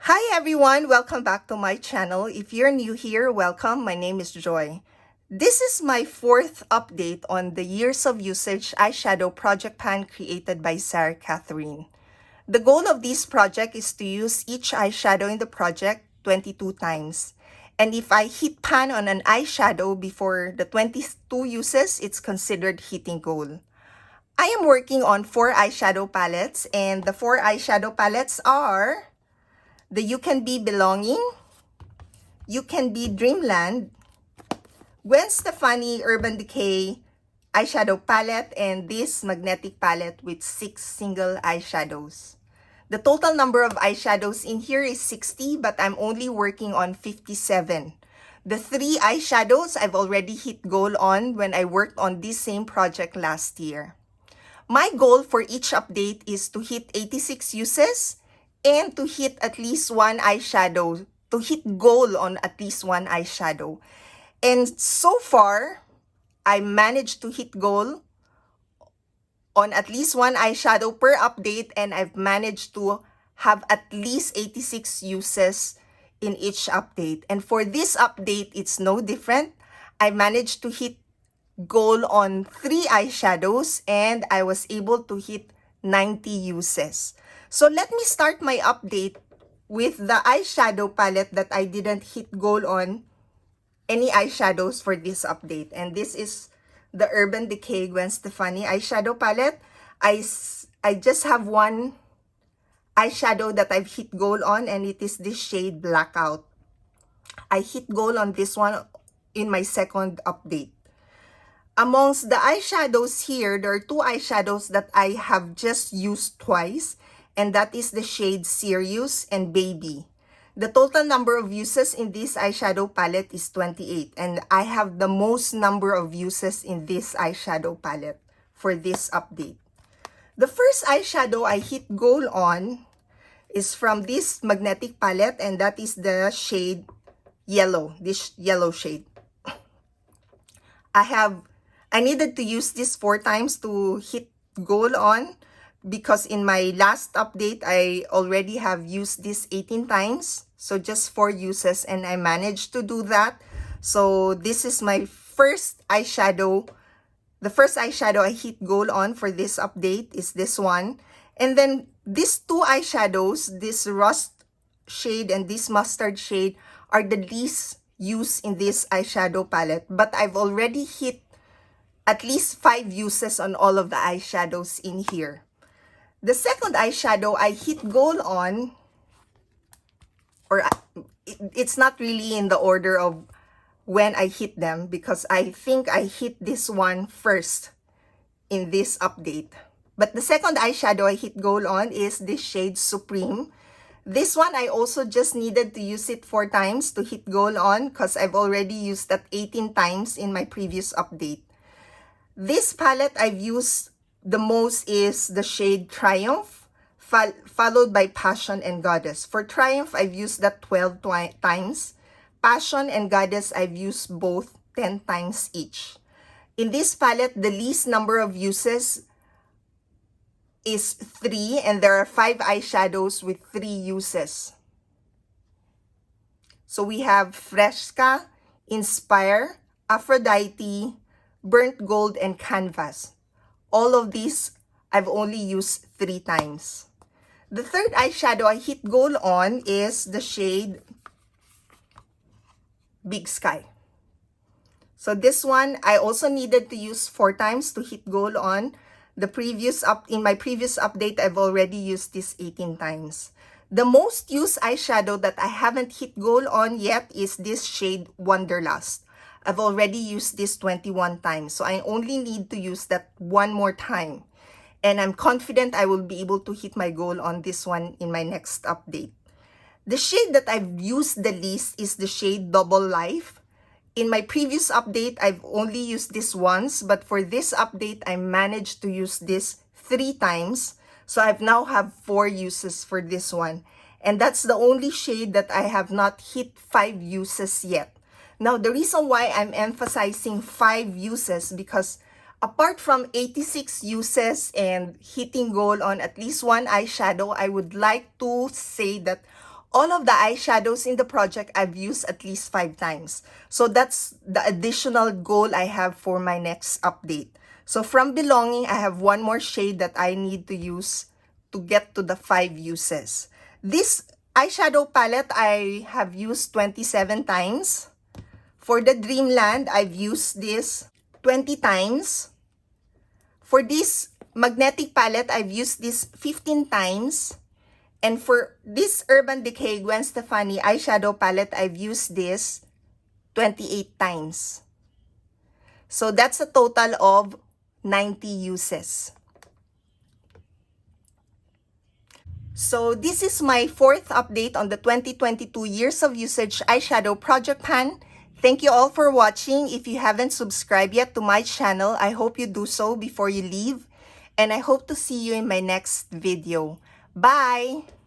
Hi everyone, welcome back to my channel. If you're new here, welcome. My name is Joy. This is my fourth update on the Years of Usage eyeshadow project pan created by Sarah Catherine. The goal of this project is to use each eyeshadow in the project 22 times. And if I hit pan on an eyeshadow before the 22 uses, it's considered hitting goal. I am working on 4 eyeshadow palettes, and the 4 eyeshadow palettes are the You Can Be Belonging, You Can Be Dreamland, Gwen Stefani Urban Decay eyeshadow palette, and this magnetic palette with 6 single eyeshadows. The total number of eyeshadows in here is 60, but I'm only working on 57. The 3 eyeshadows I've already hit goal on when I worked on this same project last year. My goal for each update is to hit 86 uses and to hit at least one eyeshadow, to hit goal on at least one eyeshadow. And so far, I managed to hit goal on at least one eyeshadow per update, and I've managed to have at least 86 uses in each update. And for this update, it's no different. I managed to hit goal on 3 eyeshadows, and I was able to hit 90 uses. So let me start my update with the eyeshadow palette that I didn't hit goal on any eyeshadows for this update. And this is the Urban Decay Gwen Stefani eyeshadow palette. I just have one eyeshadow that I've hit goal on, and it is this shade Blackout. I hit goal on this one in my second update. Amongst the eyeshadows here, there are 2 eyeshadows that I have just used twice, and that is the shade Serious and Baby. The total number of uses in this eyeshadow palette is 28, and I have the most number of uses in this eyeshadow palette for this update. The first eyeshadow I hit goal on is from this magnetic palette, and that is the shade Yellow, this yellow shade. I needed to use this 4 times to hit goal on, because in my last update, I already have used this 18 times. So just 4 uses, and I managed to do that. So this is my first eyeshadow. The first eyeshadow I hit goal on for this update is this one. And then these 2 eyeshadows, this rust shade and this mustard shade, are the least used in this eyeshadow palette. But I've already hit at least 5 uses on all of the eyeshadows in here. The second eyeshadow I hit goal on, or it's not really in the order of when I hit them, because I think I hit this one first in this update. But the second eyeshadow I hit goal on is this shade Supreme. This one, I also just needed to use it 4 times to hit goal on, because I've already used that 18 times in my previous update. This palette I've used the most is the shade Triumph, followed by Passion and Goddess. For Triumph, I've used that 12 times. Passion and Goddess, I've used both 10 times each. In this palette, the least number of uses is 3, and there are 5 eyeshadows with 3 uses. So we have Fresca, Inspire, Aphrodite, Burnt Gold, and Canvas. All of these I've only used 3 times. The third eyeshadow I hit goal on is the shade Big Sky. So this one I also needed to use 4 times to hit goal on. In my previous update, I've already used this 18 times. The most used eyeshadow that I haven't hit goal on yet is this shade Wanderlust. I've already used this 21 times, so I only need to use that 1 more time. And I'm confident I will be able to hit my goal on this one in my next update. The shade that I've used the least is the shade Double Life. In my previous update, I've only used this once, but for this update, I managed to use this 3 times. So I've now have 4 uses for this one. And that's the only shade that I have not hit 5 uses yet. Now, the reason why I'm emphasizing 5 uses, because apart from 86 uses and hitting goal on at least one eyeshadow, I would like to say that all of the eyeshadows in the project I've used at least 5 times. So that's the additional goal I have for my next update. So from Belonging, I have one more shade that I need to use to get to the 5 uses. This eyeshadow palette I have used 27 times. For the Dreamland, I've used this 20 times. For this magnetic palette, I've used this 15 times. And for this Urban Decay Gwen Stefani eyeshadow palette, I've used this 28 times. So that's a total of 90 uses. So this is my 4th update on the 2022 Years of Usage Eyeshadow Project Pan. Thank you all for watching. If you haven't subscribed yet to my channel, I hope you do so before you leave. And I hope to see you in my next video. Bye!